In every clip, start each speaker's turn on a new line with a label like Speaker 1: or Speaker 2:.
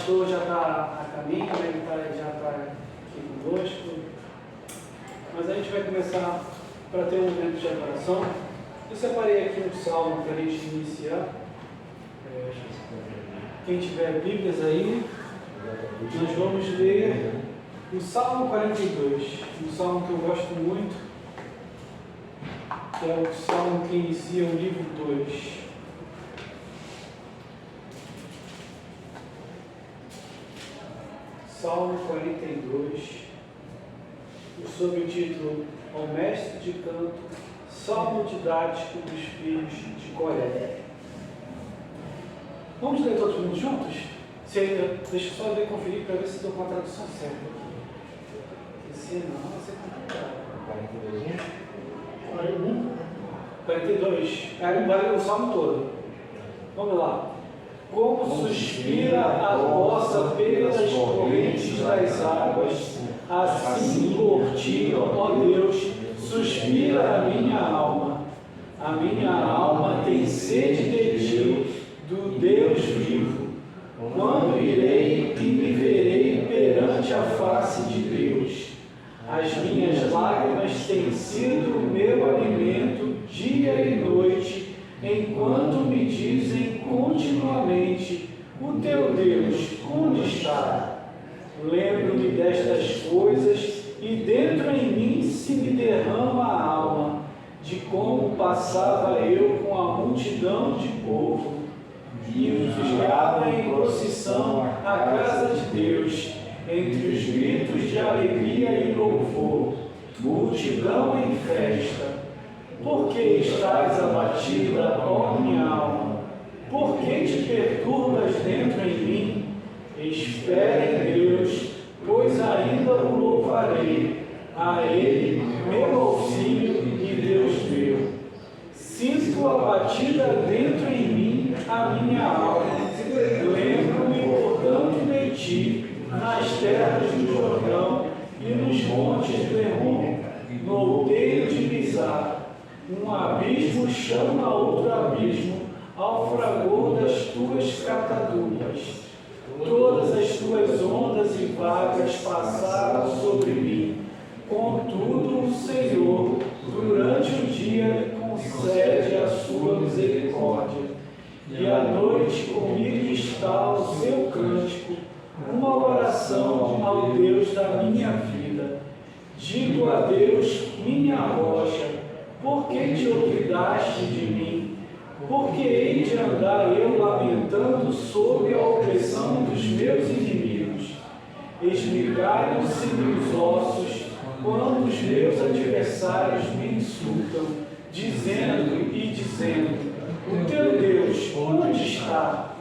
Speaker 1: pastor já está a caminho, né? Ele já está aqui conosco. Mas a gente vai começar para ter um momento de adoração. Eu separei aqui um salmo para a gente iniciar. Quem tiver Bíblias aí, nós vamos ler o Salmo 42, um salmo que eu gosto muito, que é o salmo que inicia o livro 2. Salmo 42, sob o título Ao Mestre de Canto, Salmo Didático dos Filhos de Coré. Vamos ler todos juntos? Deixa eu só conferir para ver se estou com a tradução certa aqui. Se não, vai ser complicado. 42. Vale o salmo todo. Vamos lá. Como suspira a vossa pelas correntes das águas, assim por ti, ó Deus, suspira a minha alma. A minha alma tem sede de ti, do Deus vivo. Quando irei e me verei perante a face de Deus? As minhas lágrimas têm sido o meu alimento dia e noite, enquanto me dizem continuamente: o teu Deus, onde está? Lembro-me destas coisas e dentro em mim se me derrama a alma, de como passava eu com a multidão de povo, e os guiava em procissão à casa de Deus, entre os gritos de alegria e louvor, multidão em festa. Por que estás abatida, ó minha alma? Por que te perturbas dentro em mim? Espera em Deus, pois ainda o louvarei, a Ele, meu auxílio e Deus meu. Sinto abatida dentro em mim a minha alma. Lembro-me, portanto, de ti, nas terras do Jordão e nos montes do Hermon, no outeiro de Mizar. Um abismo chama outro abismo, ao fragor das tuas catadupas. Todas as tuas ondas e vagas passaram sobre mim. Contudo, o Senhor, durante o dia, concede a sua misericórdia. E à noite comigo está o seu cântico, uma oração ao Deus da minha vida. Digo a Deus, minha rocha: por que te olvidaste de mim? Por que hei de andar eu lamentando sob a opressão dos meus inimigos? Esmigalham-se-me os ossos quando os meus adversários me insultam, dizendo: o teu Deus, onde está?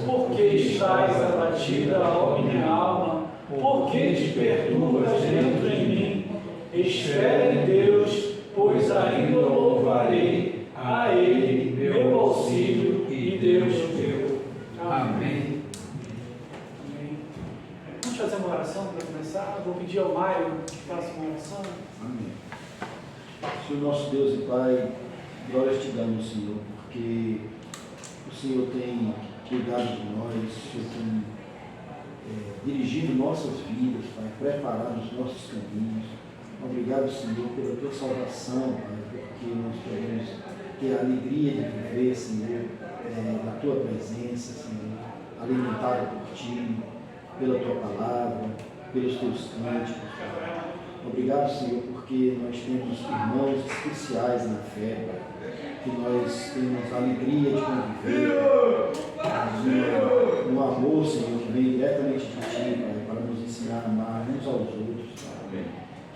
Speaker 1: Por que estás abatida, ó minha alma? Por que te perturbas dentro em mim? Espera em Deus, pois ainda o louvarei, a Ele, meu auxílio e Deus meu. Amém. Amém. Vamos fazer uma oração para começar? Vou pedir ao Mário que faça uma oração.
Speaker 2: Amém. Senhor nosso Deus e Pai, glórias te damos, Senhor, porque o Senhor tem cuidado de nós, o Senhor tem dirigido nossas vidas, Pai, preparado os nossos caminhos. Obrigado, Senhor, pela tua salvação, Pai, porque nós podemos ter a alegria de viver, Senhor, na tua presença, Senhor, alimentado por ti, pela tua palavra, pelos teus cânticos, Pai. Obrigado, Senhor, porque nós temos irmãos especiais na fé, Pai, que nós temos a alegria de conviver, no amor, Senhor, que vem diretamente de ti, Pai, para nos ensinar a amar uns aos outros, Pai.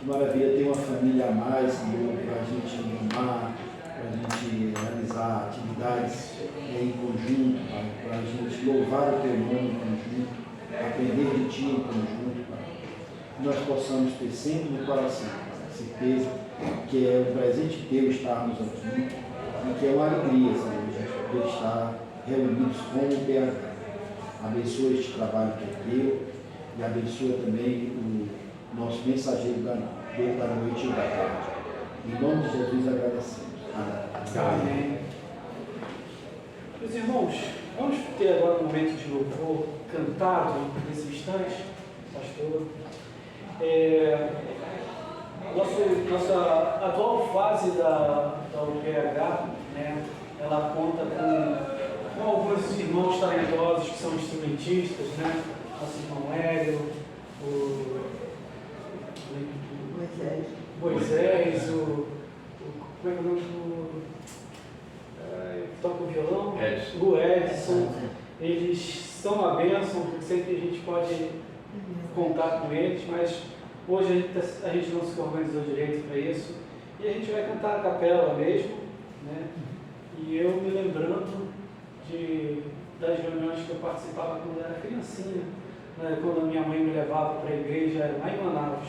Speaker 2: Que maravilha ter uma família a mais, Senhor, para a gente amar, para a gente realizar atividades em conjunto, Pai, para a gente louvar o teu nome em conjunto, aprender de ti em conjunto, Pai. Que nós possamos ter sempre no coração, Pai, a certeza que é um presente teu estarmos aqui e que é uma alegria, Senhor, a gente poder estar reunidos como o PH. Abençoa este trabalho que é teu e abençoa também o nosso mensageiro da noite e da tarde. Em nome de Jesus agradecemos.
Speaker 1: Amém. Meus irmãos, vamos ter agora um momento de louvor. cantado nesse instante, pastor. Nossa atual fase da UPH, né, ela conta com alguns irmãos talentosos que são instrumentistas, né? Nosso irmão Hélio, o Moisés, como é que é o nome do que toca o violão? O Edson. Eles são uma bênção, porque sempre a gente pode contar com eles, mas hoje a gente não se organizou direito para isso. E a gente vai cantar a capela mesmo, né? E eu me lembrando das reuniões que eu participava quando era criancinha, né? Quando a minha mãe me levava para a igreja lá em Manaus.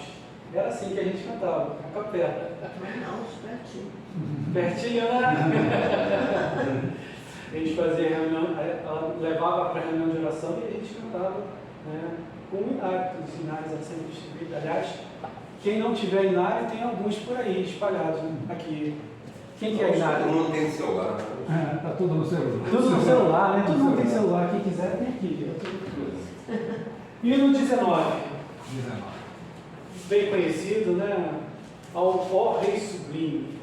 Speaker 1: Era assim que a gente cantava, a capela.
Speaker 3: Manaus, pertinho.
Speaker 1: Pertinho, né? A gente fazia reunião, ela levava para a reunião de oração e a gente cantava, né, com o Inário, os Inários sendo distribuídos. Aliás, quem não tiver Inário, tem alguns por aí espalhados aqui. Quem que é Inário?
Speaker 4: Todo mundo tem celular.
Speaker 5: Está tudo no celular.
Speaker 1: Tudo no celular, né? Todo mundo tem celular. Quem quiser, tem aqui. E no 19. Bem conhecido, né? Ó Rei Sublime.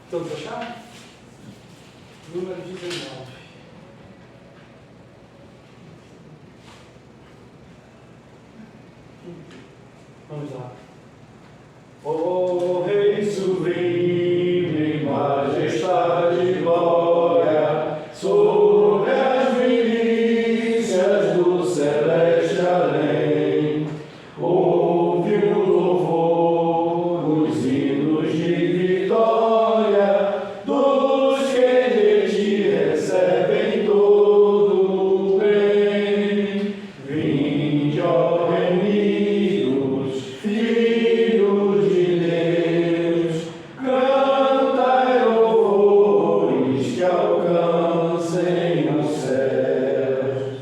Speaker 1: Todos acharam? Número 19. Vamos lá. Ó Rei sublime, majestade e glória, sobre as milícias do celeste além, ouve o louvor, os hinos de vitória, dos que de ti recebem todo o bem. Vinde, ó remidos, filhos de Deus, cantai louvores que alcancem os céus.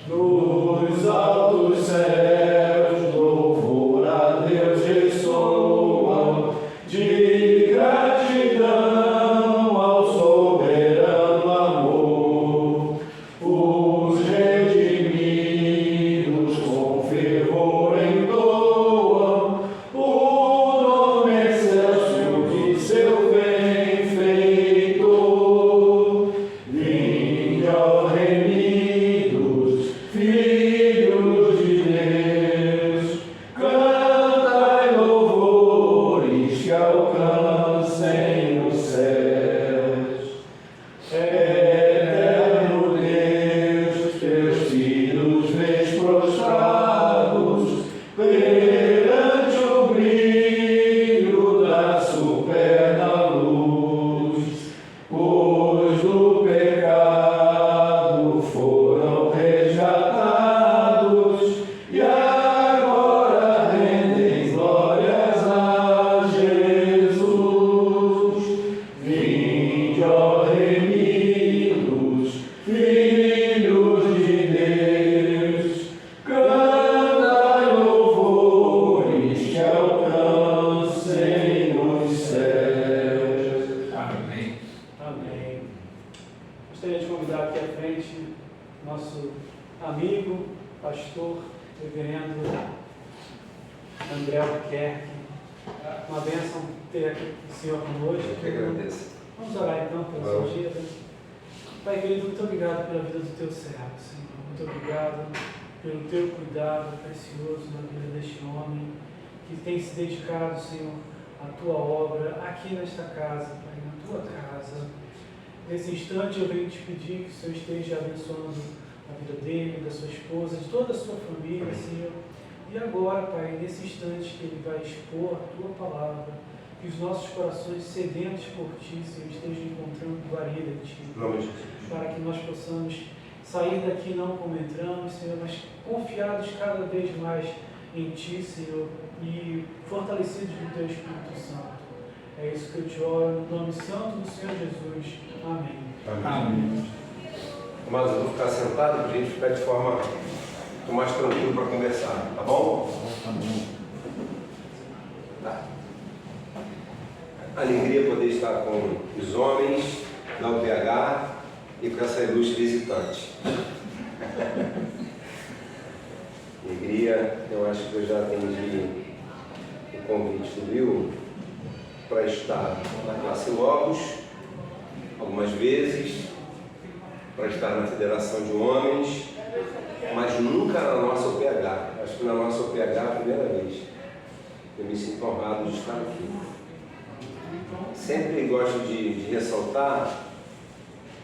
Speaker 1: Nos altos céus, louvor a Deus ressoa, de gratidão ao soberano amor. Os redimidos com fervor entoam o nome excelso de seu benfeitor. Vinde, ó remidos, filhos de Deus, cantai louvores que alcancem os céus. Eterno Deus, teus filhos vês prostrados perante o brilho da superna luz, pois do pecado foram resgatados e agora rendem glórias a Jesus. Vinde, ó remidos, filhos de Deus, cantai louvores que alcancem os céus.
Speaker 5: Amém.
Speaker 1: Amém. Gostaria de convidar aqui à frente nosso amigo, pastor, reverendo André Albuquerque. Uma bênção ter aqui o Senhor conosco.
Speaker 4: Eu que agradeço.
Speaker 1: Vamos orar então pela sua vida. Pai querido, muito obrigado pela vida do teu servo, Senhor. Muito obrigado pelo teu cuidado precioso na vida deste homem que tem se dedicado, Senhor, à tua obra aqui nesta casa, Pai, na tua casa. Nesse instante eu venho te pedir que o Senhor esteja abençoando a vida dele, da sua esposa, de toda a sua família, Senhor. E agora, Pai, nesse instante que ele vai expor a tua palavra, que os nossos corações sedentos por ti, Senhor, estejam encontrando guarida em ti, para que nós possamos sair daqui não como entramos, Senhor, mas confiados cada vez mais em ti, Senhor, e fortalecidos no teu Espírito Santo. É isso que eu te oro, no nome santo do Senhor Jesus. Amém.
Speaker 5: Amém.
Speaker 4: Mas eu vou ficar sentado para a gente ficar de forma mais tranquilo para conversar, tá bom? Tá. Alegria poder estar com os homens da UPH, e com essa ilustre visitante. Alegria, eu acho que eu já atendi o convite do Will para estar na classe Logos algumas vezes, para estar na Federação de Homens, mas nunca na nossa OPH. Acho que na nossa OPH é a primeira vez. Eu me sinto honrado de estar aqui. Sempre gosto de ressaltar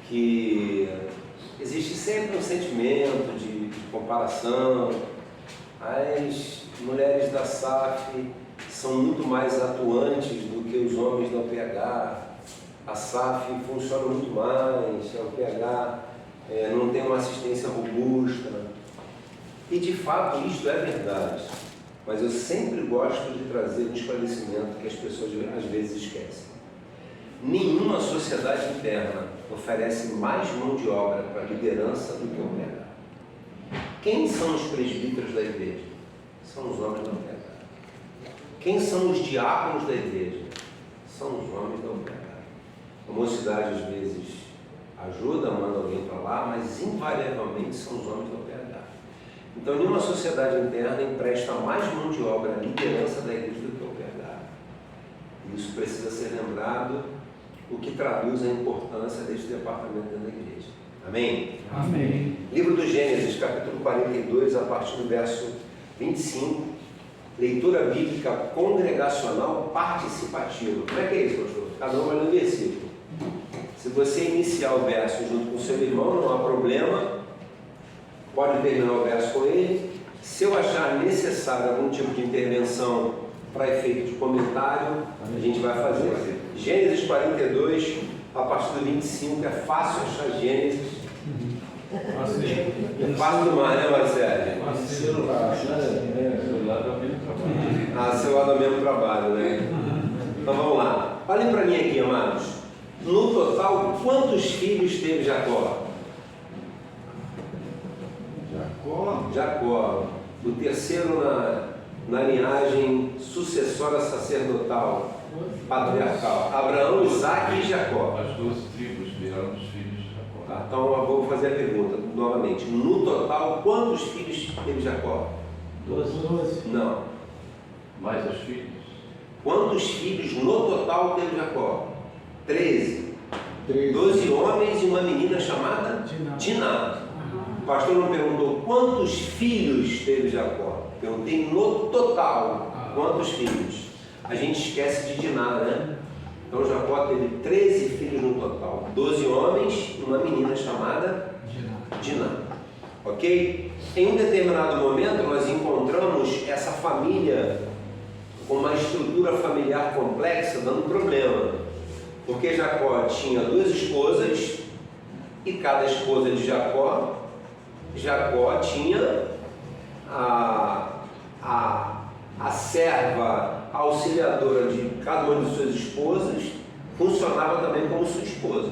Speaker 4: que existe sempre um sentimento de comparação. As mulheres da SAF são muito mais atuantes do que os homens da OPH. A SAF funciona muito mais, a OPH não tem uma assistência robusta. E de fato isto é verdade. Mas eu sempre gosto de trazer um esclarecimento que as pessoas às vezes esquecem. Nenhuma sociedade interna oferece mais mão de obra para a liderança do que o OPH. Quem são os presbíteros da igreja? São os homens da OPH. Quem são os diáconos da igreja? São os homens da OPH. A mocidade às vezes ajuda, manda alguém para lá, mas invariavelmente são os homens da OPH. Então, nenhuma sociedade interna empresta mais mão de obra à liderança da igreja do que o OPH. Isso precisa ser lembrado, o que traduz a importância deste departamento dentro da igreja. Amém?
Speaker 5: Amém.
Speaker 4: Livro do Gênesis, capítulo 42, a partir do verso 25, leitura bíblica congregacional participativa. Como é que é isso, pastor? Cada um vai ler um versículo. Se você iniciar o verso junto com o seu irmão, não há problema, pode terminar o verso com ele. Se eu achar necessário algum tipo de intervenção para efeito de comentário, a gente vai fazer. Gênesis 42, a partir do 25, é fácil achar Gênesis. É fácil demais, né, Marcelo?
Speaker 2: Celular,
Speaker 5: Celular dá menos trabalho.
Speaker 4: Celular dá mesmo trabalho, né? Então vamos lá. Olhem para mim aqui, amados. No total, quantos filhos teve Jacó? Jacó, o terceiro na linhagem sucessória sacerdotal, patriarcal. Abraão, Isaque e Jacó.
Speaker 5: As 12 tribos vieram dos filhos de Jacó.
Speaker 4: Tá, então eu vou fazer a pergunta novamente. No total, quantos filhos teve Jacó?
Speaker 2: 12.
Speaker 4: Não.
Speaker 5: Mais os filhos?
Speaker 4: Quantos filhos no total teve Jacó? 13.
Speaker 2: 13.
Speaker 4: 12 homens e uma menina chamada Diná. O pastor não perguntou quantos filhos teve Jacó. Perguntei no total quantos filhos. A gente esquece de Diná, né? Então Jacó teve 13 filhos no total. 12 homens e uma menina chamada Diná. Ok? Em um determinado momento nós encontramos essa família com uma estrutura familiar complexa dando problema. Porque Jacó tinha 2 esposas e cada esposa de Jacó tinha a serva auxiliadora de cada uma de suas esposas, funcionava também como sua esposa.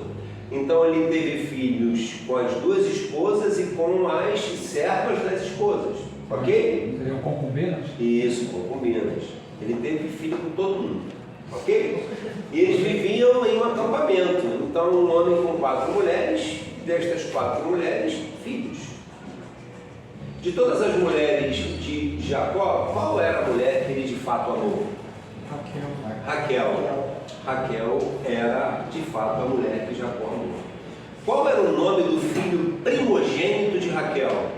Speaker 4: Então ele teve filhos com as 2 esposas e com as servas das esposas, ok?
Speaker 5: Seriam concubinas?
Speaker 4: Isso, concubinas. Ele teve filho com todo mundo, ok? E eles viviam em um acampamento. Então um homem com 4 mulheres, destas 4 mulheres, filhos. De todas as mulheres de Jacó, qual era a mulher que ele de fato amou? Raquel. Raquel era de fato a mulher que Jacó amou. Qual era o nome do filho primogênito de Raquel?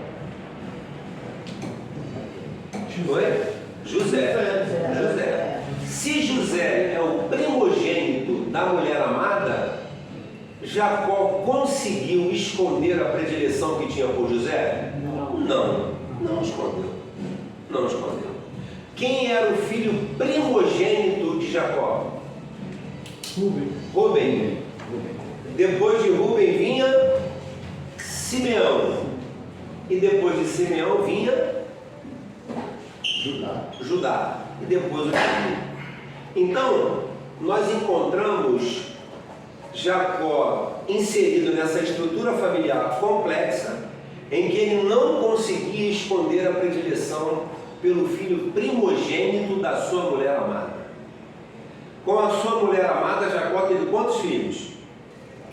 Speaker 4: Foi? José. Se José é o primogênito da mulher amada, Jacó conseguiu esconder a predileção que tinha por José? Não escondeu. Quem era o filho primogênito de Jacó? Rubem. Depois de Rubem vinha Simeão. E depois de Simeão vinha Judá. E depois o Davi. Então, nós encontramos Jacó inserido nessa estrutura familiar complexa, em que ele não conseguia esconder a predileção pelo filho primogênito da sua mulher amada. Com a sua mulher amada, Jacó teve quantos filhos?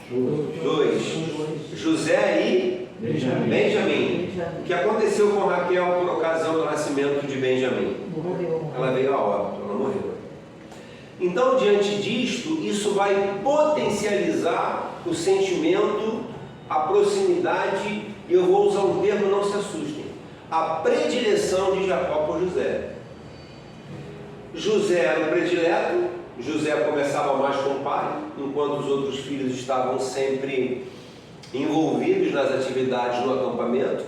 Speaker 4: 2. José e Benjamim. O que aconteceu com Raquel por ocasião do nascimento de Benjamim? Ela veio a óbito, ela morreu. Então, diante disto, isso vai potencializar o sentimento, a proximidade, e eu vou usar um termo, não se assustem, a predileção de Jacó por José. José era o predileto, José conversava mais com o pai, enquanto os outros filhos estavam sempre envolvidos nas atividades no acampamento.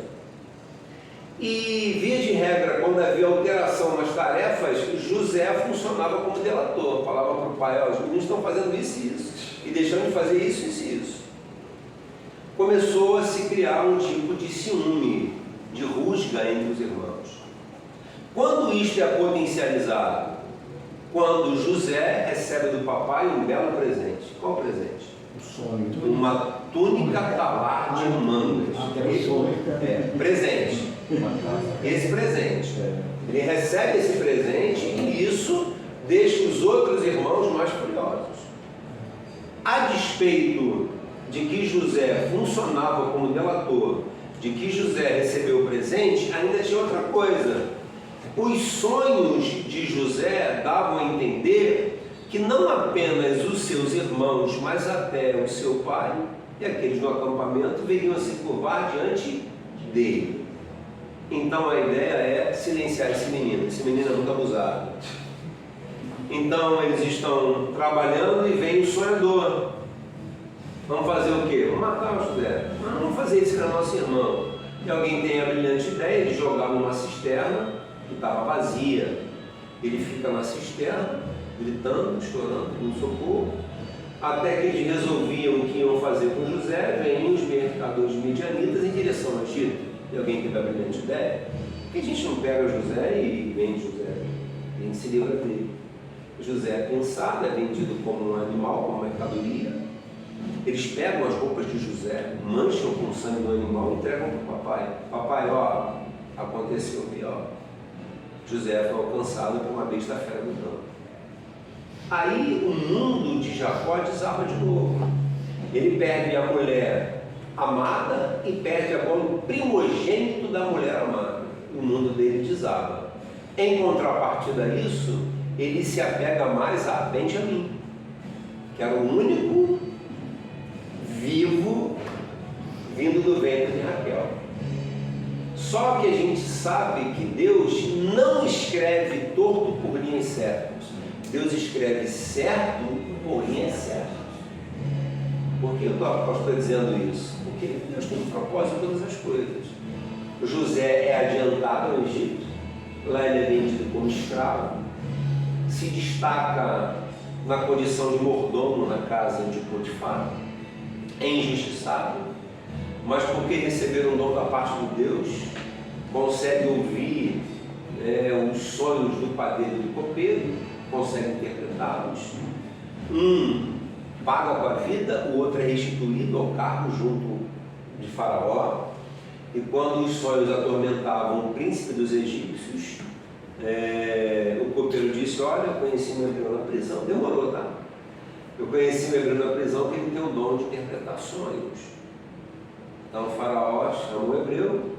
Speaker 4: E, via de regra, quando havia alteração nas tarefas, José funcionava como delator, falava para o pai: os meninos estão fazendo isso e isso, e deixando de fazer isso e isso. Começou a se criar um tipo de ciúme, de rusga entre os irmãos. Quando isto é potencializado? Quando José recebe do papai um belo presente. Qual presente? Uma túnica talar de mangas. Presente. Esse presente. Ele recebe esse presente e isso deixa os outros irmãos mais furiosos. A despeito de que José funcionava como delator, de que José recebeu o presente, ainda tinha outra coisa. Os sonhos de José davam a entender que não apenas os seus irmãos, mas até o seu pai e aqueles no acampamento veriam se curvar diante dele. Então a ideia é silenciar esse menino é muito abusado. Então eles estão trabalhando e vem o sonhador. Vamos fazer o quê? Vamos matar o José. Não, vamos fazer isso para nosso irmão. E alguém tem a brilhante ideia de jogar numa cisterna que estava vazia. Ele fica na cisterna, gritando, chorando, pedindo socorro, até que eles resolviam o que iam fazer com José. Vêm os mercadores midianitas em direção ao Egito. E alguém teve a brilhante ideia: por que a gente não pega José e vende José? A gente se livra dele. José é pensado, é vendido como um animal, como mercadoria. Eles pegam as roupas de José, mancham com o sangue do animal e entregam para o papai. Papai, ó, aconteceu aqui, ó. José foi alcançado por uma besta fera do campo. Aí o mundo de Jacó desaba de novo. Ele perde a mulher amada e perde agora o primogênito da mulher amada. O mundo dele desaba. Em contrapartida a isso, ele se apega mais a Benjamim, que era o único vivo vindo do ventre de Raquel. Só que a gente sabe que Deus não escreve torto por linhas certas. Deus escreve certo por linhas certas. Por que eu estou dizendo isso? Porque Deus tem um propósito em todas as coisas. José é adiantado ao Egito, lá ele é vendido como escravo, se destaca na condição de mordomo na casa de Potifar, é injustiçado, mas porque receberam um dom da parte de Deus, consegue ouvir os sonhos do padeiro e do copeiro, consegue interpretá-los. Um paga com a vida, o outro é restituído ao cargo junto de Faraó. E quando os sonhos atormentavam o príncipe dos egípcios, o copeiro disse: olha, eu conheci meu hebreu na prisão. Demorou, tá? Eu conheci meu hebreu na prisão porque ele tem o dom de interpretar sonhos. Então o Faraó chama o hebreu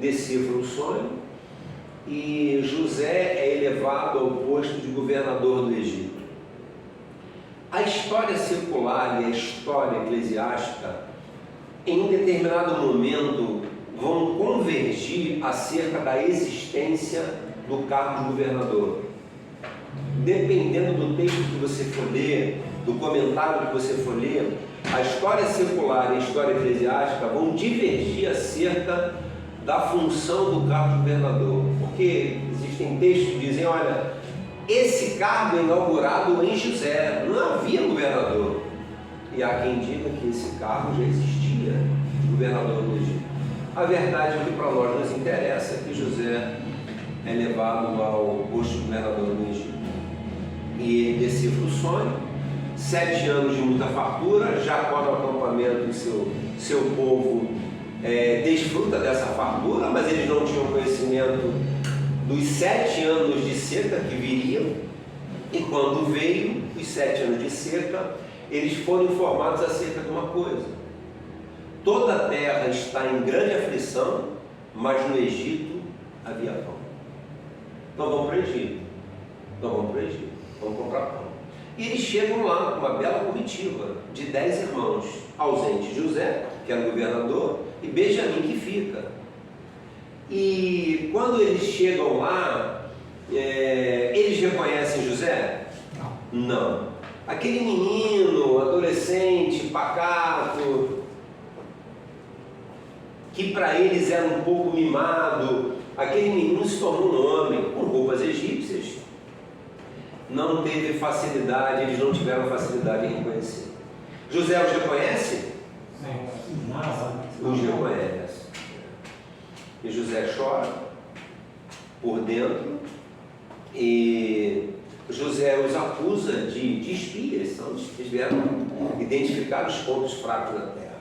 Speaker 4: decifra o sonho, e José é elevado ao posto de governador do Egito. A história secular e a história eclesiástica, em um determinado momento, vão convergir acerca da existência do cargo de governador. Dependendo do texto que você for ler, do comentário que você for ler, a história secular e a história eclesiástica vão divergir acerca da função do cargo de governador. Porque existem textos que dizem: olha, esse cargo é inaugurado em José, não havia governador. E há quem diga que esse cargo já existia, de governador do Egito. A verdade é que para nós nos interessa que José é levado ao posto de governador do Egito. E ele decifra o sonho. 7 anos de muita fartura, Jacó no acampamento e seu povo desfruta dessa fartura, mas eles não tinham conhecimento dos 7 anos de seca que viriam. E quando veio os 7 anos de seca, eles foram informados acerca de uma coisa: toda a terra está em grande aflição, mas no Egito havia pão. Então vamos para o Egito. Vamos comprar pão. E eles chegam lá com uma bela comitiva de 10 irmãos, ausente José, que era o governador, e Benjamim, que fica. E quando eles chegam lá, eles reconhecem José? Não. Aquele menino, adolescente, pacato, que para eles era um pouco mimado, aquele menino se tornou um homem com roupas egípcias. Não teve facilidade, eles não tiveram facilidade em reconhecer. José os reconhece? Os reconhece. E José chora por dentro, e José os acusa de espias. Eles vieram identificar os pontos fracos da terra.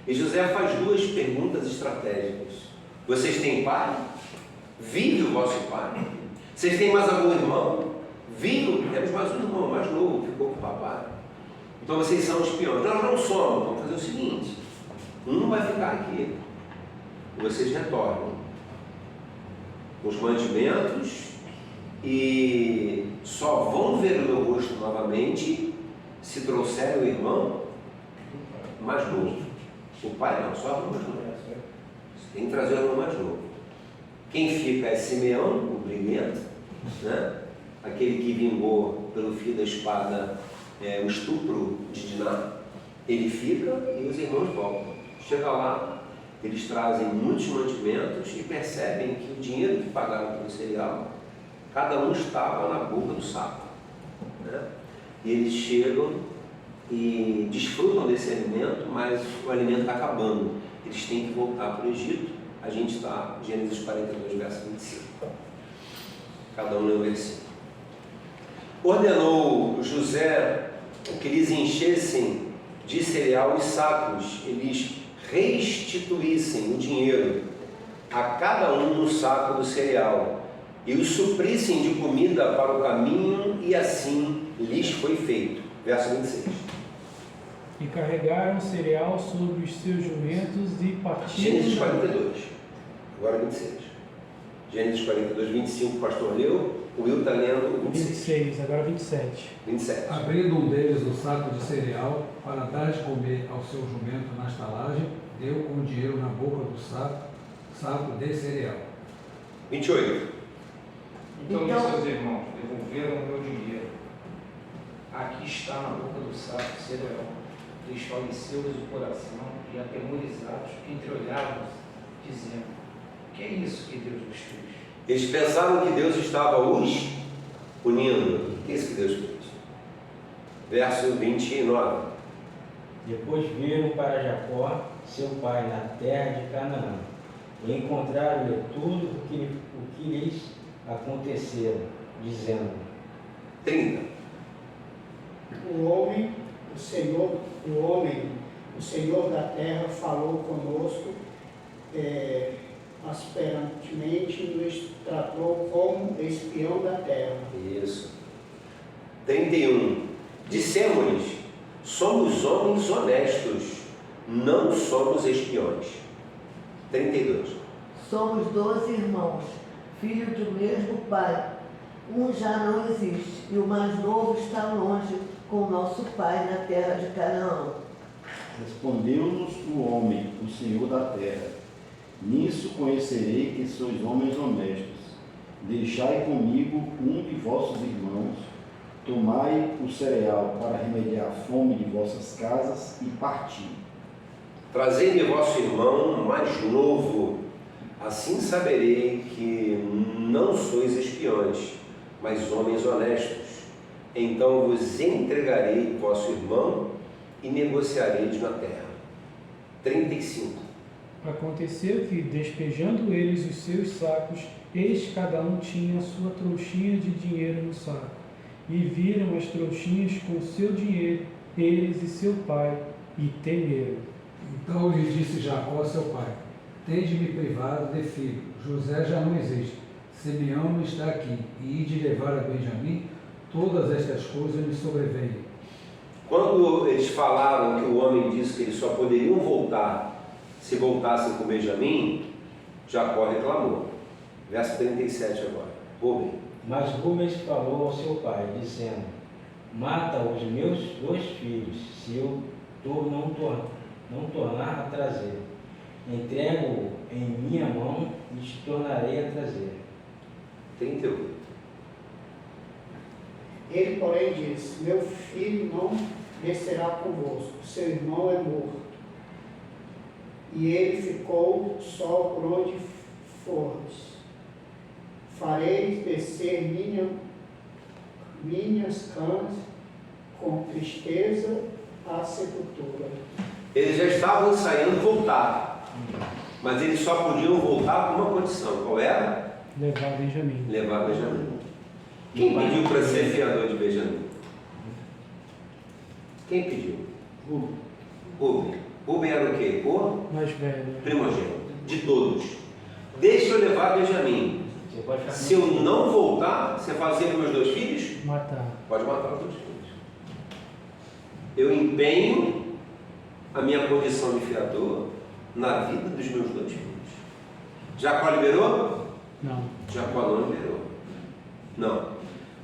Speaker 4: E José faz 2 perguntas estratégicas: vocês têm pai? Vive o vosso pai? Vocês têm mais algum irmão? Vive? Temos mais um irmão mais novo, ficou com o papai. Então vocês são espiões. Nós não somos. Vamos fazer o seguinte: um vai ficar aqui, vocês retornam os mantimentos e só vão ver o meu rosto novamente se trouxerem o irmão mais novo. O pai não, só o irmão mais novo. Tem que trazer o irmão mais novo. Quem fica é Simeão, o briguento, né? Aquele que vingou pelo fio da espada o estupro de Diná. Ele fica e os irmãos voltam. Chega lá, eles trazem muitos mantimentos e percebem que o dinheiro que pagaram pelo cereal, cada um estava na boca do saco, né? E eles chegam e desfrutam desse alimento, mas o alimento está acabando. Eles têm que voltar para o Egito. A gente está em Gênesis 42, verso 25. Cada um lê um versículo. Ordenou José que lhes enchessem de cereal os sacos, eles restituíssem o dinheiro a cada um no saco do cereal e os suprissem de comida para o caminho, e assim lhes foi feito. Verso 26.
Speaker 1: E carregaram o cereal sobre os seus jumentos e partiram.
Speaker 4: Gênesis 42, agora 26. Gênesis 42, 25, o pastor leu, o Will está lendo
Speaker 1: 26, agora 27.
Speaker 4: 27.
Speaker 3: Abrindo um deles o saco de cereal para dar de comer ao seu jumento na estalagem, deu com o dinheiro na boca do saco de cereal.
Speaker 4: 28.
Speaker 6: Então seus irmãos devolveram o meu dinheiro. Aqui está na boca do saco de cereal. Desfaleceu-lhes o coração e, atemorizados, entreolhavam-se, dizendo: que é isso que Deus nos fez?
Speaker 4: Eles pensaram que Deus estava os punindo. O que é isso que Deus fez? Verso 29.
Speaker 7: Depois viram para Jacó, seu pai, na terra de Canaã, e encontraram-lhe tudo o que lhes acontecera, dizendo:
Speaker 4: 30.
Speaker 8: O Senhor da terra falou conosco asperantemente, nos tratou como espião da terra.
Speaker 4: Isso. 31. Dissemos-lhes: somos homens honestos, não somos espiões. 32.
Speaker 9: Somos 12 irmãos, filhos do mesmo pai. Um já não existe e o mais novo está longe com nosso pai na terra de Canaã.
Speaker 2: Respondeu-nos o homem, o Senhor da terra: nisso conhecerei que sois homens honestos. Deixai comigo um de vossos irmãos, tomai o cereal para remediar a fome de vossas casas e parti.
Speaker 4: Trazei-me vosso irmão mais novo, assim saberei que não sois espiões, mas homens honestos. Então vos entregarei vosso irmão e negociareis na terra. 35.
Speaker 1: Aconteceu que, despejando eles os seus sacos, eis cada um tinha a sua trouxinha de dinheiro no saco. E viram as trouxinhas com o seu dinheiro, eles e seu pai, e temeram.
Speaker 3: Então lhe disse Jacó, seu pai: tende-me privado de filho, José já não existe, Simeão está aqui, e ide levar a Benjamim todas estas coisas me sobrevêm.
Speaker 4: Quando eles falaram que o homem disse que eles só poderiam voltar se voltassem com Benjamim, Jacó reclamou. Verso 37 agora. Rubem.
Speaker 7: Mas Rubens falou ao seu pai, dizendo: mata os meus 2 filhos, se eu não tornar a trazer. Entrego-o em minha mão e te tornarei a trazer.
Speaker 4: 38.
Speaker 8: Ele, porém, disse: meu filho não descerá convosco, seu irmão é morto. E ele ficou só por onde fordes. Fareis descer minhas cães com tristeza à sepultura.
Speaker 4: Eles já estavam ensaiando voltar, mas eles só podiam voltar com uma condição. Qual era?
Speaker 10: Levar Benjamim.
Speaker 4: Levar Benjamim. Quem pediu para ser fiador de Benjamim? Quem pediu? Rubem. Rubem era o quê? O
Speaker 10: Mais velho.
Speaker 4: primogênito de todos. Deixa eu levar Benjamim. Se eu não voltar, você fazer com meus 2 filhos?
Speaker 10: Matar.
Speaker 4: Pode matar os 2 filhos. Eu empenho a minha condição de fiador na vida dos meus 2 filhos. Jacó liberou?
Speaker 10: Não.
Speaker 4: Jacó não liberou. Não.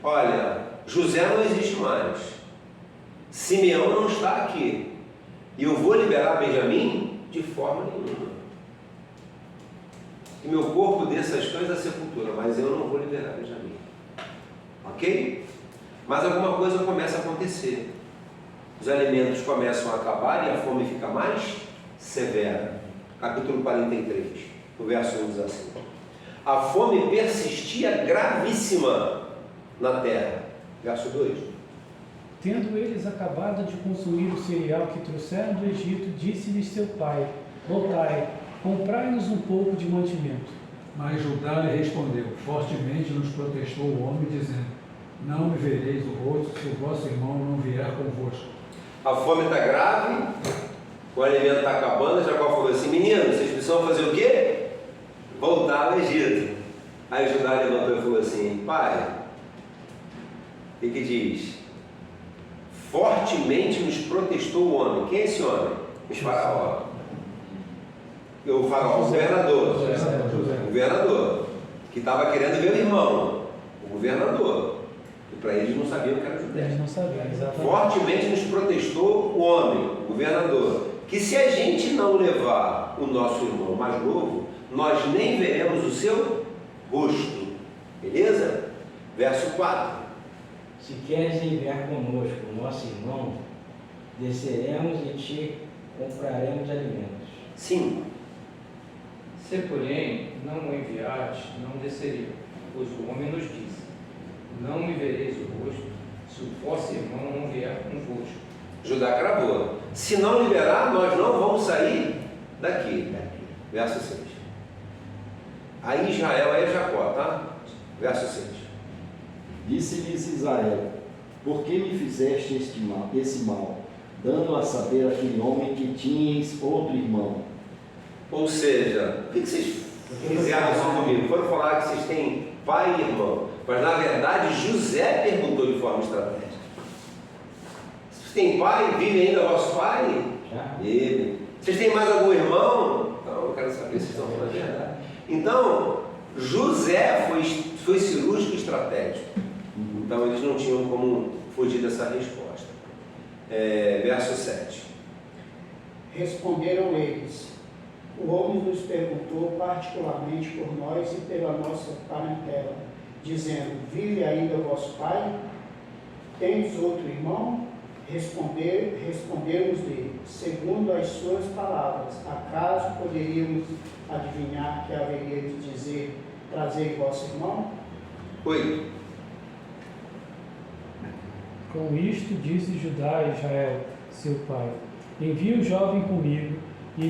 Speaker 4: Olha, José não existe mais. Simeão não está aqui. E eu vou liberar Benjamim? De forma nenhuma. Que meu corpo desça as cães à sepultura, mas eu não vou liberar Benjamim. Ok? Mas alguma coisa começa a acontecer. Os alimentos começam a acabar e a fome fica mais severa. Capítulo 43, o verso 1 diz assim: a fome persistia gravíssima na terra. Verso 2.
Speaker 10: Tendo eles acabado de consumir o cereal que trouxeram do Egito, disse-lhes seu pai: voltai, comprai-nos um pouco de mantimento.
Speaker 3: Mas Judá lhe respondeu: fortemente nos protestou o homem, dizendo: não me vereis o rosto se o vosso irmão não vier convosco.
Speaker 4: A fome está grave, o alimento está acabando. Jacó falou assim: meninos, vocês precisam fazer o quê? Voltar ao Egito. Aí Judá levantou e falou assim: pai, o que diz? Fortemente nos protestou o homem. Quem é esse homem? O faraó. O faraó, o governador. O governador, que estava querendo ver o irmão. O governador. E para eles não sabiam que era judeu.
Speaker 10: Eles não sabiam, exatamente.
Speaker 4: Fortemente nos protestou o homem, o governador, que se a gente não levar o nosso irmão mais novo, nós nem veremos o seu rosto. Beleza? Verso 4.
Speaker 7: Se queres enviar conosco o nosso irmão, desceremos e te compraremos alimentos.
Speaker 4: 5.
Speaker 6: Se, porém, não o enviares, não desceria, pois o homem nos disse: não me vereis o rosto, se o vosso irmão não vier convosco.
Speaker 4: Judá cravou: se não liberar, nós não vamos sair daqui. Verso 6. Aí Israel é Jacó, tá? Verso 6.
Speaker 2: Disse-lhes Israel: por que me fizeste esse mal, dando a saber aquele homem que tinhas outro irmão?
Speaker 4: Ou seja, o que vocês fizeram isso comigo? Foram falar que vocês têm pai e irmão, mas na verdade José perguntou de forma estratégica: vocês têm pai? Vive ainda vosso pai?
Speaker 7: Já?
Speaker 4: Ele. Vocês têm mais algum irmão? Então eu quero saber se estão falando a verdade. Então José foi cirúrgico e estratégico. Então eles não tinham como fugir dessa resposta. Verso 7.
Speaker 8: Responderam eles: o homem nos perguntou particularmente por nós e pela nossa parentela, dizendo: vive ainda vosso pai? Tendes outro irmão? Respondemos-lhe, segundo as suas palavras: acaso poderíamos adivinhar que haveria de dizer: trazei vosso irmão?
Speaker 4: 8.
Speaker 10: Com isto disse Judá a Israel, seu pai: envia o jovem comigo, e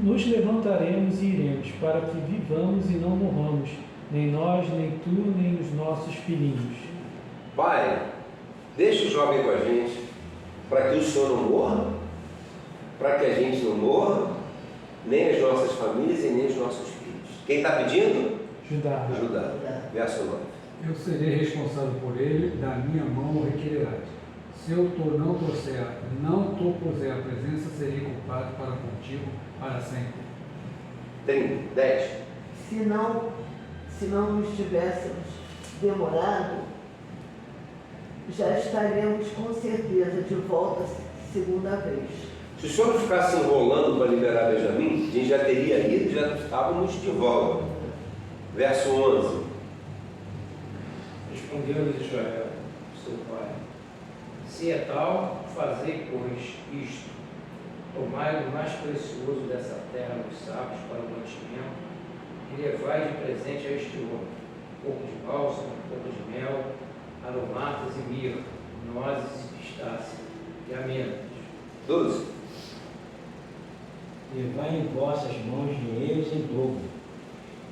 Speaker 10: nos levantaremos e iremos, para que vivamos e não morramos, nem nós, nem tu, nem os nossos filhinhos.
Speaker 4: Pai, deixa o jovem com a gente, para que o Senhor não morra, para que a gente não morra, nem as nossas famílias e nem os nossos filhos. Quem está pedindo?
Speaker 10: Judá.
Speaker 4: Judá. Verso 9.
Speaker 3: Eu serei responsável por ele, da minha mão o requererás. Se eu não te puser a presença, serei culpado para contigo para sempre.
Speaker 4: 10.
Speaker 9: Se não nos tivéssemos demorado, já estaremos com certeza de volta segunda vez.
Speaker 4: Se o senhor ficasse enrolando para liberar Benjamim, a gente já teria ido, já estávamos de volta. Verso 11.
Speaker 6: Respondeu-lhes Israel, seu pai: se é tal, fazei, pois, isto: tomai o mais precioso dessa terra dos sacos para o mantimento, e levai de presente a este homem um pouco de bálsamo, um pouco de mel, aromatas e mirra, nozes e pistácia, e amêndoas.
Speaker 4: 12.
Speaker 7: Levai em vossas mãos dinheiros em dobro,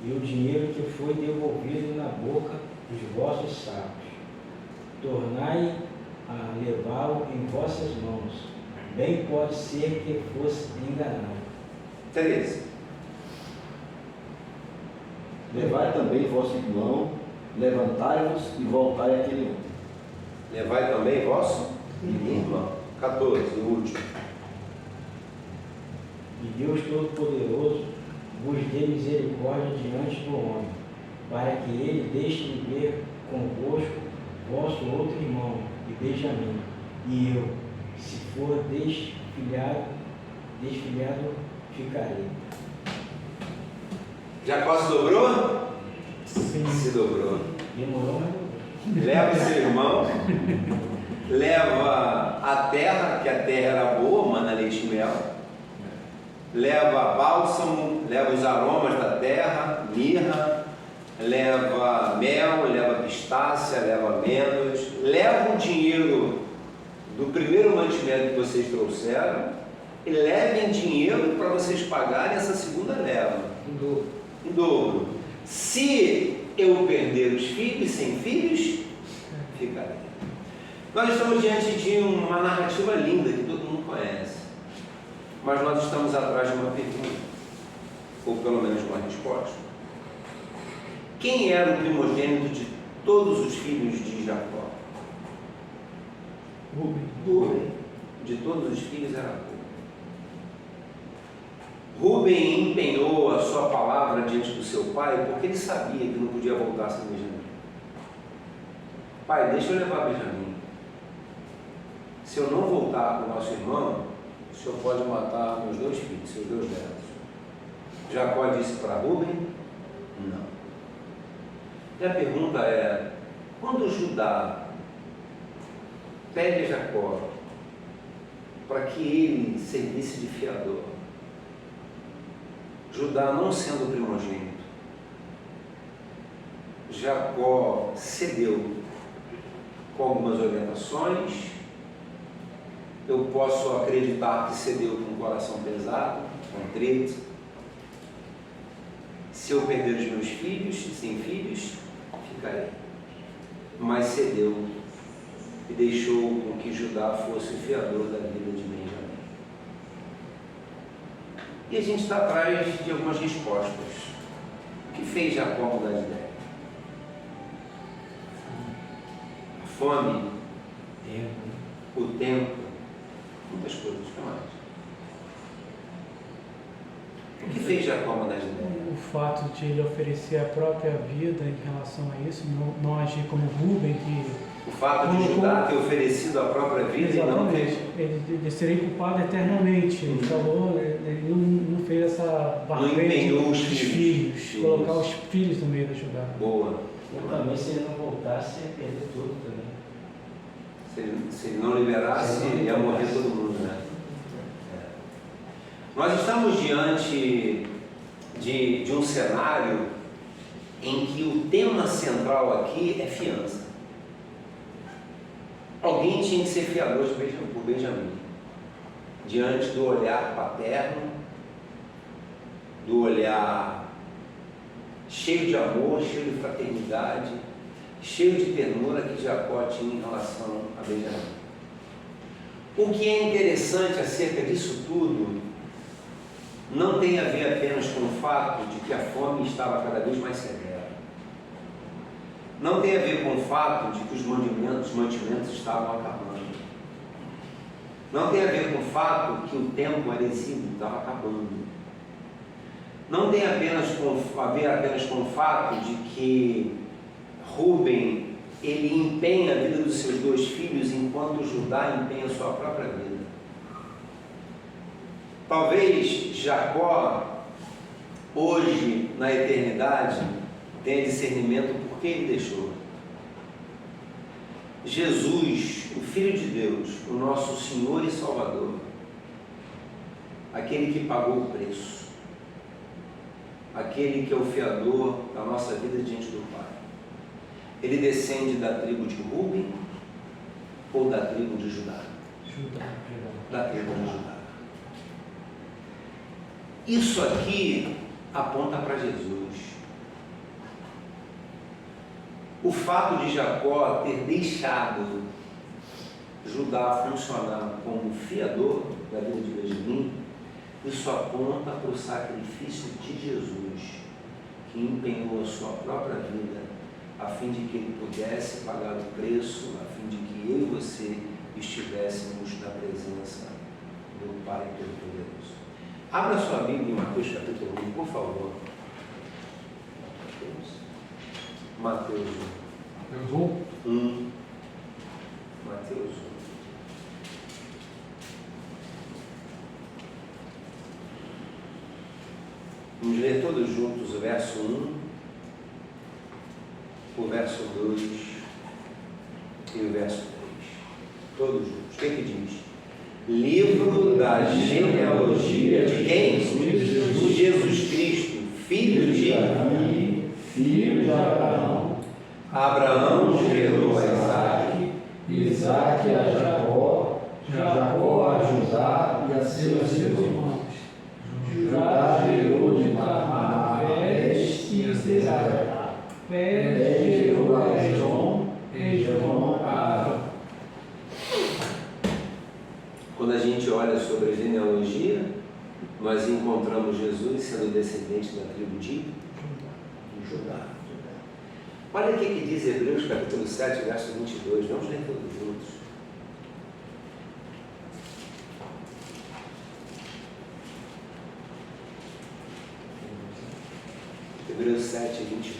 Speaker 7: e o dinheiro que foi devolvido na boca dos vossos sacos. Tornai a levá-lo em vossas mãos. Bem pode ser que fosse enganado.
Speaker 4: 13.
Speaker 2: Levai também vosso irmão, levantai-vos e voltai àquele homem.
Speaker 4: Levai também vosso irmão. 14, o último.
Speaker 7: E Deus Todo-Poderoso vos dê misericórdia diante do homem, para que ele deixe viver convosco vosso outro irmão, e Benjamim, e eu, se for desfilhado, ficarei.
Speaker 4: Jacó se dobrou?
Speaker 10: Sim.
Speaker 4: Se dobrou.
Speaker 7: Demorou, mas dobrou.
Speaker 4: Leva o seu irmão, leva a terra, que a terra era boa, mana, leite e mel. Leva bálsamo, leva os aromas da terra, mirra, leva mel, leva pistácia, leva amêndoas, leva o dinheiro do primeiro mantimento que vocês trouxeram e levem dinheiro para vocês pagarem essa segunda leva. Em dobro. Se eu perder os filhos sem filhos, ficarei. Nós estamos diante de uma narrativa linda que todo mundo conhece, mas nós estamos atrás de uma pergunta, ou pelo menos uma resposta. Quem era o primogênito de todos os filhos de Jacó?
Speaker 9: Rubem.
Speaker 4: De todos os filhos era Rubem. Rubem empenhou a sua palavra diante do seu pai porque ele sabia que não podia voltar sem Benjamim. Pai, deixa eu levar Benjamim. Se eu não voltar com o nosso irmão, o senhor pode matar meus 2 filhos, seus 2 netos. Jacó disse para Rubem: não. E a pergunta é: quando Judá pede a Jacó para que ele servisse de fiador, Judá não sendo primogênito, Jacó cedeu com algumas orientações. Eu posso acreditar que cedeu com um coração pesado, contrito. Se eu perder os meus filhos, sem filhos, ficarei. Mas cedeu e deixou com que Judá fosse o fiador da vida de Benjamim. E a gente está atrás de algumas respostas. O que fez Jacó mudar de ideia? A fome, o tempo, muitas coisas. O que mais? O que fez Jacó mudar de ideia?
Speaker 10: O fato de ele oferecer a própria vida em relação a isso, não agir como Rubem, que...
Speaker 4: O fato de Judá ter oferecido a própria vida e não ter...
Speaker 10: Ele seria culpado eternamente. Ele falou, ele não fez essa barreira
Speaker 4: empenhou os
Speaker 10: dos
Speaker 4: filhos.
Speaker 10: filhos, colocar os filhos no meio da Judá.
Speaker 4: Boa.
Speaker 7: Eu também, se ele não voltasse, ia perder tudo também.
Speaker 4: Se ele não liberasse, ia morrer todo mundo, né? Nós estamos diante de um cenário em que o tema central aqui é fiança. Alguém tinha que ser fiador por Benjamim, diante do olhar paterno, do olhar cheio de amor, cheio de fraternidade, cheio de ternura que Jacó tinha em relação a Benjamim. O que é interessante acerca disso tudo não tem a ver apenas com o fato de que a fome estava cada vez mais severa. não tem a ver com o fato de que os mantimentos estavam acabando. Não tem a ver com o fato que o tempo era exíguo, estava acabando. Não tem a ver apenas com o fato de que Rúben, ele empenha a vida dos seus dois filhos enquanto Judá empenha a sua própria vida. Talvez Jacó, hoje, na eternidade, tenha discernimento por que ele deixou. Jesus, o Filho de Deus, o nosso Senhor e Salvador, aquele que pagou o preço, aquele que é o fiador da nossa vida diante do Pai, ele descende da tribo de Rúben ou da tribo de Judá? Da tribo de Judá. Isso aqui aponta para Jesus. O fato de Jacó ter deixado Judá funcionar como fiador da vida de Benjamim, isso aponta para o sacrifício de Jesus, que empenhou a sua própria vida a fim de que ele pudesse pagar o preço, a fim de que eu e você estivéssemos na presença do Pai Todo-Poderoso. Abra sua Bíblia em Mateus capítulo 1, por favor. Mateus 1. Mateus 1. Vamos ler todos juntos o verso 1, o verso 2 e o verso 3. Todos juntos. O que diz? Livro da genealogia de quem? De Jesus Cristo, filho de Davi, filho de Abraão. Abraão gerou a Isaque,
Speaker 3: Isaque a Jacó, Jacó a Judá e a seus irmãos. Judá gerou de Tamar Pérez e Zerá. Pérez gerou a Hezron, Hezron a Arão.
Speaker 4: Quando a gente olha sobre a genealogia, nós encontramos Jesus sendo descendente da tribo de Judá. Olha o que diz Hebreus capítulo 7, verso 22. Vamos ler todos juntos. Hebreus 7, 22.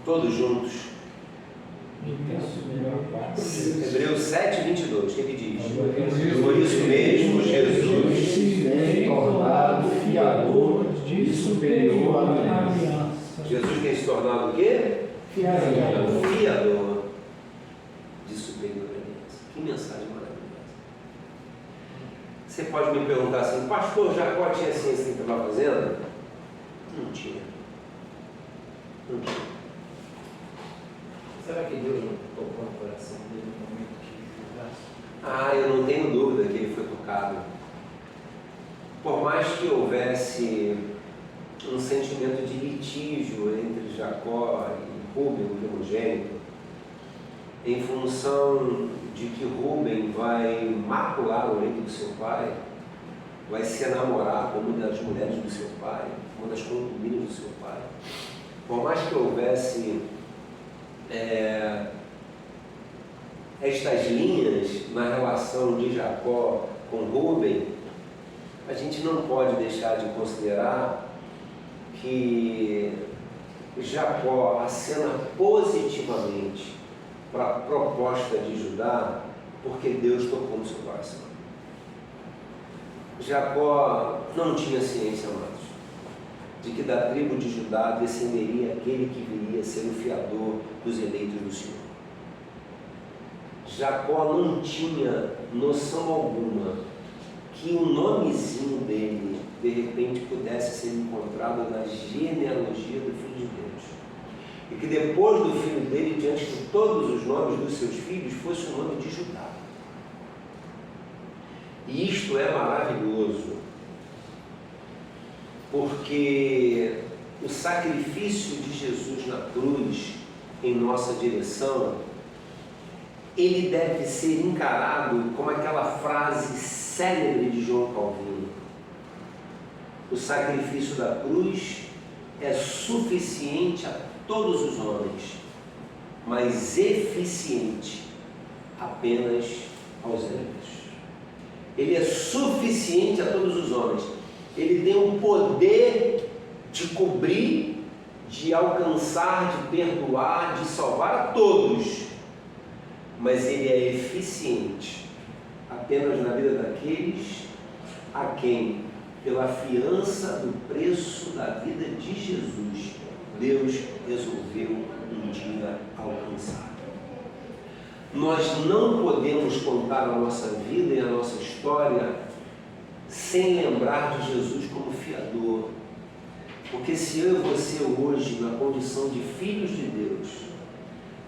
Speaker 4: Todos juntos. Hebreus 7, 22. O que diz? Por isso mesmo, Jesus
Speaker 3: se tem tornado fiador de superior aliança.
Speaker 4: Jesus tem se tornado o quê? Fiador de superior aliança. Que mensagem maravilhosa. Você pode me perguntar assim, pastor, Jacó tinha ciência do que estava fazendo? Não tinha. Não tinha.
Speaker 6: Será que Deus não tocou no coração dele no momento que julgasse?
Speaker 4: Ah, eu não tenho dúvida que ele foi tocado. Por mais que houvesse um sentimento de litígio entre Jacó e Rúben, o primogênito, em função de que Rúben vai macular o leito do seu pai, vai se enamorar com uma das mulheres do seu pai, uma das concubinas do seu pai. Por mais que houvesse estas linhas na relação de Jacó com Rúben, a gente não pode deixar de considerar que Jacó acena positivamente para a proposta de Judá, porque Deus tocou no seu coração. Jacó não tinha ciência, amados, de que da tribo de Judá descenderia aquele que viria a ser o fiador dos eleitos do Senhor. Jacó não tinha noção alguma que o nomezinho dele, de repente, pudesse ser encontrado na genealogia do Filho de Deus. E que depois do filho dele, diante de todos os nomes dos seus filhos, fosse o nome de Judá. E isto é maravilhoso, porque o sacrifício de Jesus na cruz em nossa direção ele deve ser encarado como aquela frase célebre de João Calvino: o sacrifício da cruz é suficiente a todos os homens, mas eficiente apenas aos eleitos. Ele é suficiente a todos os homens. Ele tem o poder de cobrir, de alcançar, de perdoar, de salvar a todos, mas ele é eficiente apenas na vida daqueles a quem, pela fiança do preço da vida de Jesus, Deus resolveu um dia alcançar. Nós não podemos contar a nossa vida e a nossa história sem lembrar de Jesus como fiador. Porque se eu e você hoje, na condição de filhos de Deus,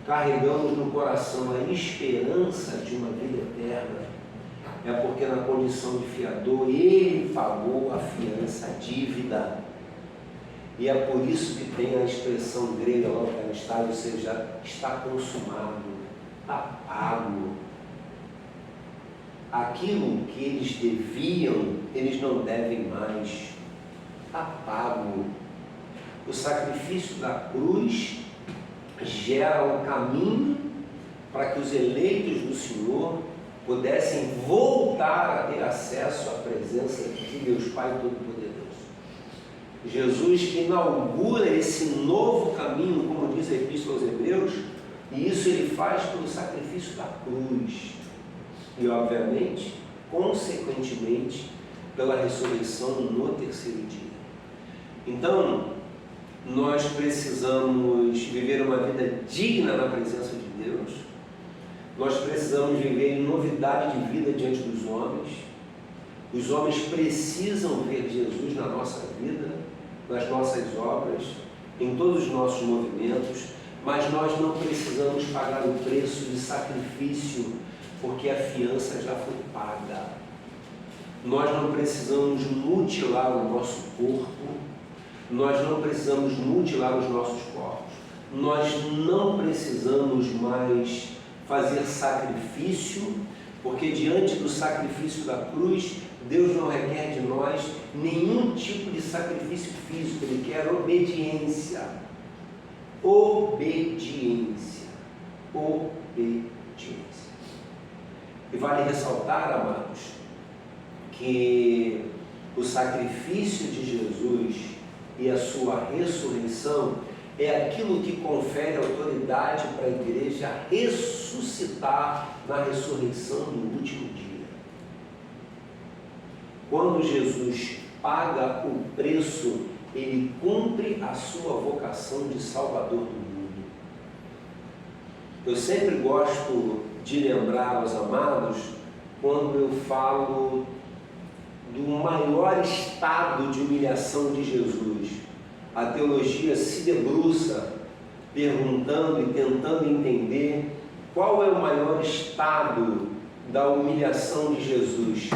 Speaker 4: carregamos no coração a esperança de uma vida eterna, é porque na condição de fiador Ele pagou a fiança, a dívida. E é por isso que tem a expressão grega lá que ela está, ou seja, está consumado, está pago. Aquilo que eles deviam, eles não devem mais. Está pago. O sacrifício da cruz gera um caminho para que os eleitos do Senhor pudessem voltar a ter acesso à presença de Deus Pai Todo-Poderoso. Jesus inaugura esse novo caminho, como diz a Epístola aos Hebreus, e isso ele faz pelo sacrifício da cruz. E, obviamente, consequentemente, pela ressurreição no terceiro dia. Então, nós precisamos viver uma vida digna na presença de Deus. Nós precisamos viver em novidade de vida diante dos homens. Os homens precisam ver Jesus na nossa vida, nas nossas obras, em todos os nossos movimentos, mas nós não precisamos pagar o preço de sacrifício, porque a fiança já foi paga. Nós não precisamos mutilar o nosso corpo, nós não precisamos mutilar os nossos corpos, nós não precisamos mais fazer sacrifício, porque diante do sacrifício da cruz, Deus não requer de nós nenhum tipo de sacrifício físico, Ele quer obediência. Obediência. Obediência. E vale ressaltar, amados, que o sacrifício de Jesus e a sua ressurreição é aquilo que confere autoridade para a igreja ressuscitar na ressurreição no último dia. Quando Jesus paga o preço, ele cumpre a sua vocação de Salvador do mundo. Eu sempre gosto de lembrar aos amados quando eu falo do maior estado de humilhação de Jesus. A teologia se debruça perguntando e tentando entender qual é o maior estado da humilhação de Jesus.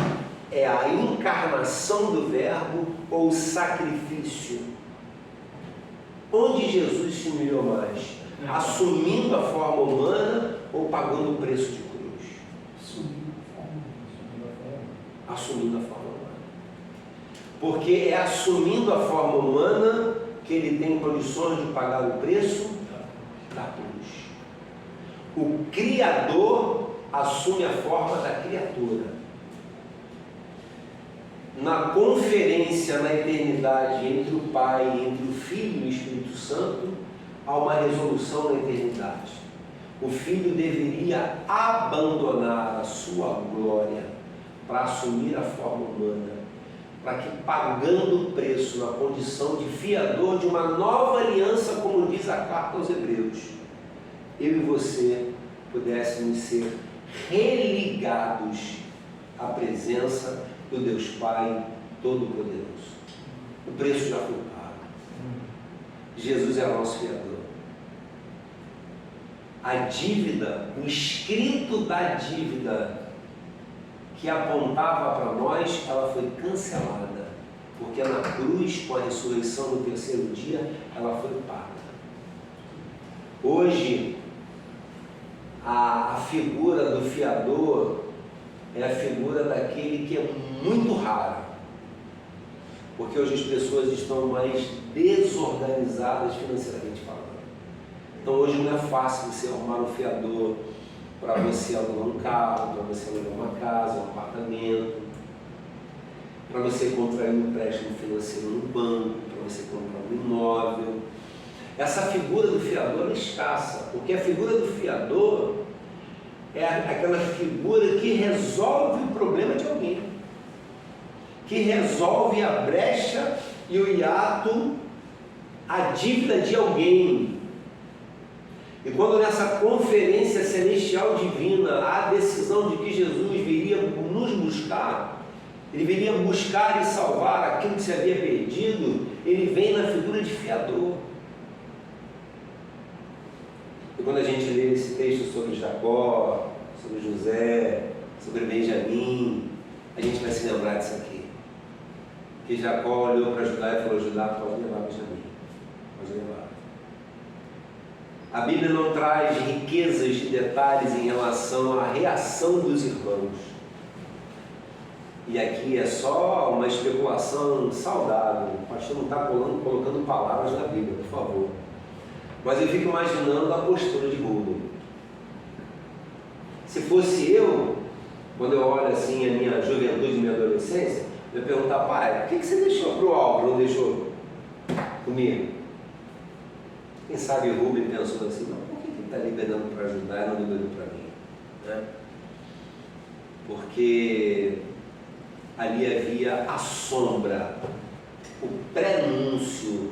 Speaker 4: É a encarnação do Verbo ou o sacrifício? Onde Jesus se humilhou mais? Assumindo a forma humana ou pagando o preço de cruz? Assumindo a forma humana. Porque é assumindo a forma humana que ele tem condições de pagar o preço da cruz. O Criador assume a forma da criatura. Na conferência na eternidade entre o Pai, entre o Filho e o Espírito Santo, há uma resolução na eternidade. O Filho deveria abandonar a sua glória para assumir a forma humana, para que, pagando o preço na condição de fiador de uma nova aliança, como diz a carta aos Hebreus, eu e você pudéssemos ser religados à presença do Deus Pai Todo-Poderoso. O preço já foi pago. Jesus é o nosso fiador. A dívida, o escrito da dívida que apontava para nós, ela foi cancelada, porque na cruz, com a ressurreição no terceiro dia, ela foi paga. Hoje, a figura do fiador é a figura daquele que é muito raro, porque hoje as pessoas estão mais desorganizadas financeiramente falando. Então hoje não é fácil você arrumar um fiador para você alugar um carro, para você alugar uma casa, um apartamento, para você contrair um empréstimo financeiro no banco, para você comprar um imóvel. Essa figura do fiador é escassa, porque a figura do fiador é aquela figura que resolve o problema de alguém, que resolve a brecha e o hiato, a dívida de alguém. E quando nessa conferência celestial divina há a decisão de que Jesus viria nos buscar, ele viria buscar e salvar aquilo que se havia perdido, ele vem na figura de fiador. E quando a gente lê esse texto sobre Jacó, sobre José, sobre Benjamim, a gente vai se lembrar disso aqui. Que Jacó olhou para Judá e falou: Judá, pode levar Benjamim, pode levar. A Bíblia não traz riquezas de detalhes em relação à reação dos irmãos. E aqui é só uma especulação saudável. O pastor não está colocando palavras na Bíblia, por favor. Mas eu fico imaginando a postura de Rubem. Se fosse eu, quando eu olho assim a minha juventude e minha adolescência, eu ia perguntar: pai, por que você deixou para o Álvaro, não deixou comigo? Quem sabe o Rubem pensou assim: não, por que ele está liberando para ajudar e não liberando para mim? Né? Porque ali havia a sombra, o prenúncio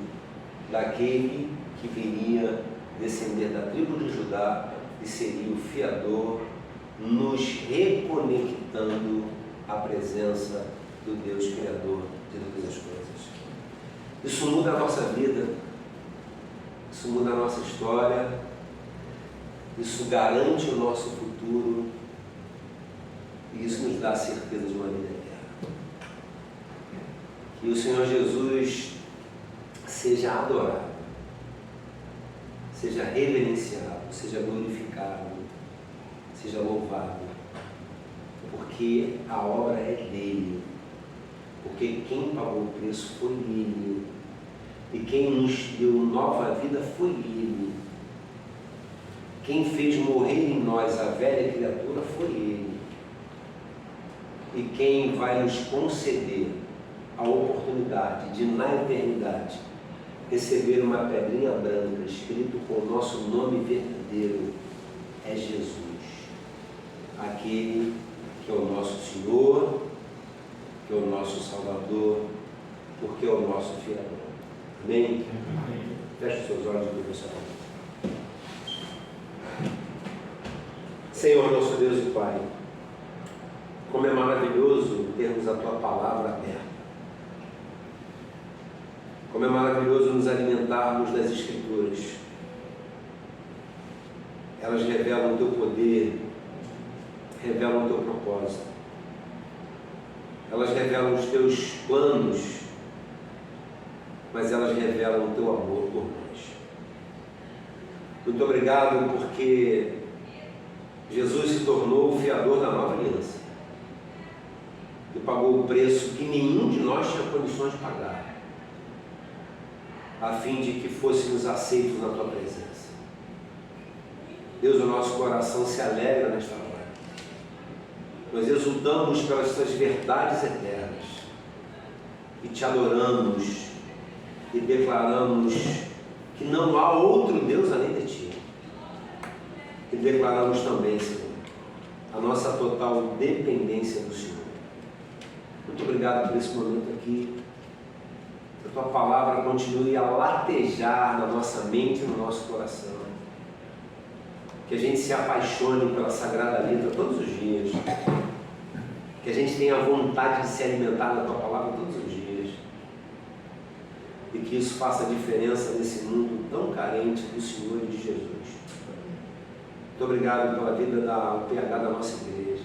Speaker 4: daquele que viria descender da tribo de Judá e seria o fiador, nos reconectando à presença do Deus Criador de todas as coisas. Isso muda a nossa vida, isso muda a nossa história, isso garante o nosso futuro e isso nos dá a certeza de uma vida eterna. Que o Senhor Jesus seja adorado, seja reverenciado, seja glorificado, seja louvado, porque a obra é dele, porque quem pagou o preço foi ele, e quem nos deu nova vida foi ele, quem fez morrer em nós a velha criatura foi ele, e quem vai nos conceder a oportunidade de, na eternidade, receber uma pedrinha branca escrito com o nosso nome verdadeiro é Jesus, aquele que é o nosso Senhor, que é o nosso Salvador, porque é o nosso fiador. Amém? Feche os seus olhos e seu nome. Senhor, nosso Deus e Pai, como é maravilhoso termos a Tua palavra aberta. Como é maravilhoso nos alimentarmos das Escrituras. Elas revelam o Teu poder, revelam o Teu propósito. Elas revelam os Teus planos, mas elas revelam o Teu amor por nós. Muito obrigado porque Jesus se tornou o fiador da nova aliança e pagou o preço que nenhum de nós tinha condições de pagar, a fim de que fôssemos aceitos na Tua presença. Deus, o nosso coração se alegra nesta hora. Nós exultamos pelas Tuas verdades eternas e Te adoramos e declaramos que não há outro Deus além de Ti. E declaramos também, Senhor, a nossa total dependência do Senhor. Muito obrigado por esse momento aqui. Que a Tua palavra continue a latejar na nossa mente e no nosso coração. Que a gente se apaixone pela Sagrada Letra todos os dias. Que a gente tenha vontade de se alimentar da Tua palavra todos os dias. E que isso faça diferença nesse mundo tão carente do Senhor e de Jesus. Muito obrigado pela vida da UPH da nossa igreja.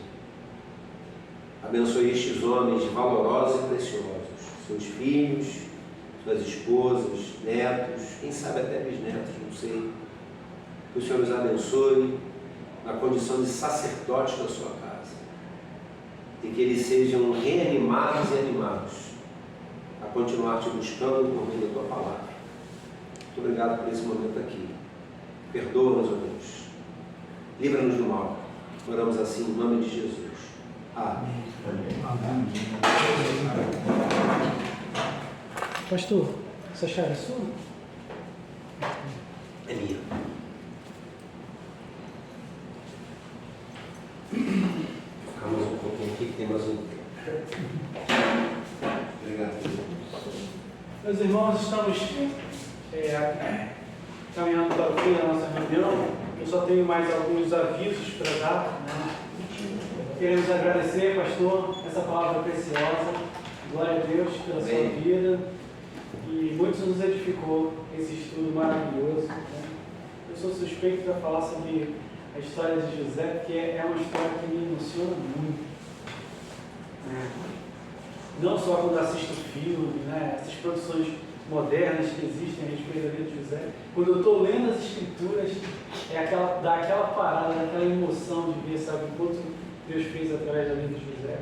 Speaker 4: Abençoe estes homens valorosos e preciosos, seus filhos, suas esposas, netos, quem sabe até bisnetos, não sei. Que o Senhor os abençoe, na condição de sacerdote da sua casa. E que eles sejam reanimados e animados a continuar te buscando por meio da tua palavra. Muito obrigado por esse momento aqui. Perdoa-nos, ó Deus. Livra-nos do mal. Oramos assim em nome de Jesus. Amém.
Speaker 10: Pastor, essa chave é sua?
Speaker 4: É minha. Ficamos um pouquinho aqui, que tem mais um tempo. Obrigado.
Speaker 1: Meus irmãos, estamos caminhando para o fim da nossa reunião. Eu só tenho mais alguns avisos para dar, né? Queremos agradecer, pastor, essa palavra preciosa. Glória a Deus pela sua vida. E muito nos edificou esse estudo maravilhoso, né? Eu sou suspeito para falar sobre a história de José, porque é uma história que me emociona muito, né? Não só quando assisto filme, né? Essas produções modernas que existem a respeito da vida de José. Quando eu estou lendo as escrituras, dá aquela parada, aquela emoção de ver, sabe, o quanto Deus fez através da vida de José.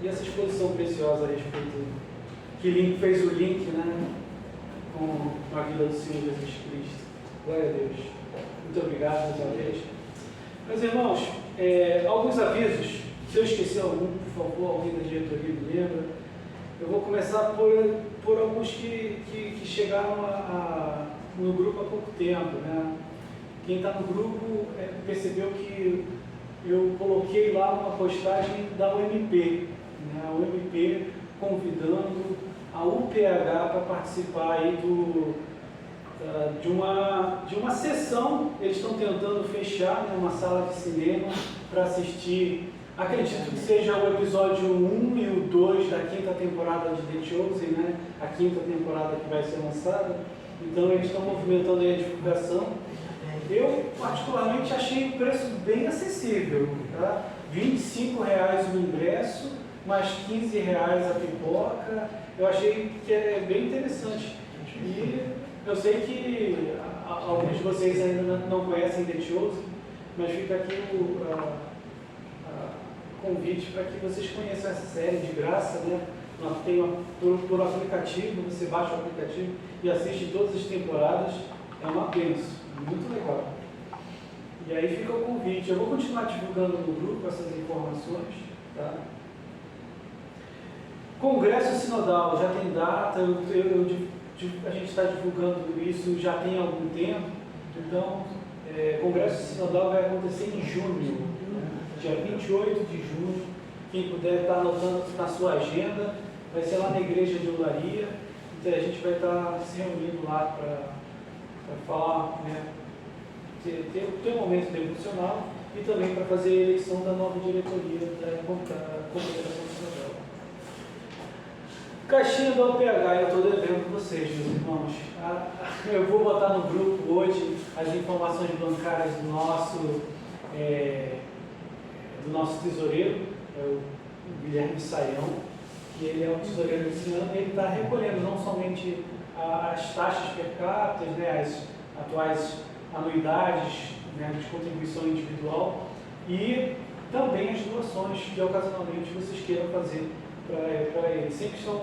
Speaker 1: E essa exposição preciosa a respeito, que fez o link, né, com a vida do Senhor Jesus Cristo. Glória a Deus. Muito obrigado mais uma vez. Meus irmãos, alguns avisos. Se eu esquecer algum, por favor, alguém da diretoria me lembra. Eu vou começar por alguns que chegaram no grupo há pouco tempo, né? Quem está no grupo percebeu que eu coloquei lá uma postagem da UMP, né? A UMP convidando a UPH para participar aí de uma sessão. Eles estão tentando fechar, né, uma sala de cinema para assistir. Acredito que seja o episódio 1 e o 2 da 5ª temporada de The Chosen, né? A 5ª temporada que vai ser lançada. Então eles estão movimentando aí a divulgação. Eu particularmente achei o preço bem acessível, tá? R$25 o ingresso, mais R$15 a pipoca. Eu achei que é bem interessante. E eu sei que alguns de vocês ainda não conhecem The Chosen, mas fica aqui o convite para que vocês conheçam essa série de graça, né? Tem por aplicativo, você baixa o aplicativo e assiste todas as temporadas. É uma bênção, muito legal. E aí fica o convite. Eu vou continuar divulgando no grupo essas informações, tá? Congresso Sinodal já tem data, a gente está divulgando isso já tem algum tempo. Então, Congresso Sinodal vai acontecer em junho, dia 28 de junho. Quem puder estar anotando na sua agenda, vai ser lá na igreja de Olaria. Então a gente vai estar se reunindo lá para falar, né, ter um momento devocional e também para fazer a eleição da nova diretoria da Confederação Sinodal. Caixinha do OPH, eu estou devendo vocês, meus irmãos. Eu vou botar no grupo hoje as informações bancárias do nosso tesoureiro, o Guilherme Saião, que ele é um tesoureiro desse ano. Ele está recolhendo não somente as taxas per capita, né, as atuais anuidades, né, de contribuição individual, e também as doações que ocasionalmente vocês queiram fazer para ele. Sempre são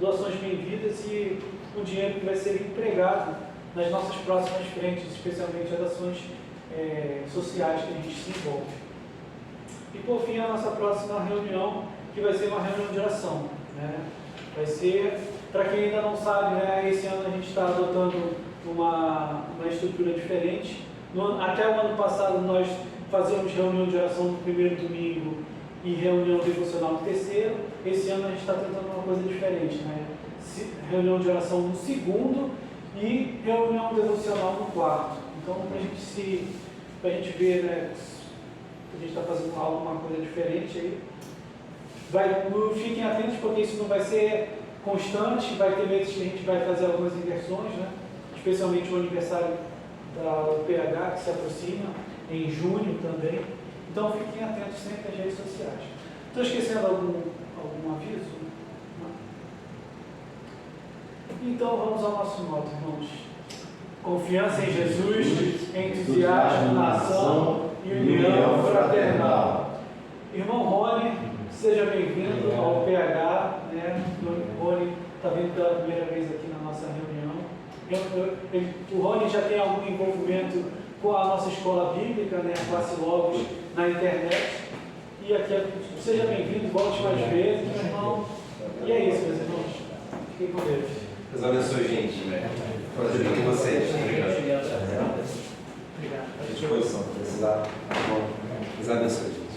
Speaker 1: doações bem-vindas e o dinheiro que vai ser empregado nas nossas próximas frentes, especialmente as ações sociais que a gente se envolve. E por fim, a nossa próxima reunião, que vai ser uma reunião de oração, né? Vai ser, para quem ainda não sabe, né, esse ano a gente está adotando uma estrutura diferente. Até o ano passado nós fazíamos reunião de oração no primeiro domingo e reunião devocional no terceiro. Esse ano a gente está tentando uma coisa diferente, né? Reunião de oração no segundo e reunião devocional no quarto. Então, para a gente ver, né, a gente está fazendo alguma coisa diferente aí. Fiquem atentos, porque isso não vai ser constante, vai ter meses que a gente vai fazer algumas inversões, né? Especialmente o aniversário da UPH, que se aproxima em junho também. Então fiquem atentos sempre às redes sociais. Estou esquecendo algum aviso? Não. Então vamos ao nosso modo, irmãos. Confiança em Jesus, entusiasmo na ação e união fraternal. Irmão Rony, seja bem-vindo ao PH, né? O Rony está vindo pela primeira vez aqui na nossa reunião. O Rony já tem algum envolvimento com a nossa escola bíblica, né? A classe Logos na internet. E aqui, seja bem-vindo, volte mais vezes, meu irmão. E é isso, meus irmãos. Fiquem com Deus.
Speaker 4: Deus abençoe, gente. Prazer ter com vocês.
Speaker 1: Obrigado.
Speaker 4: À disposição. Precisar. Deus abençoe, gente.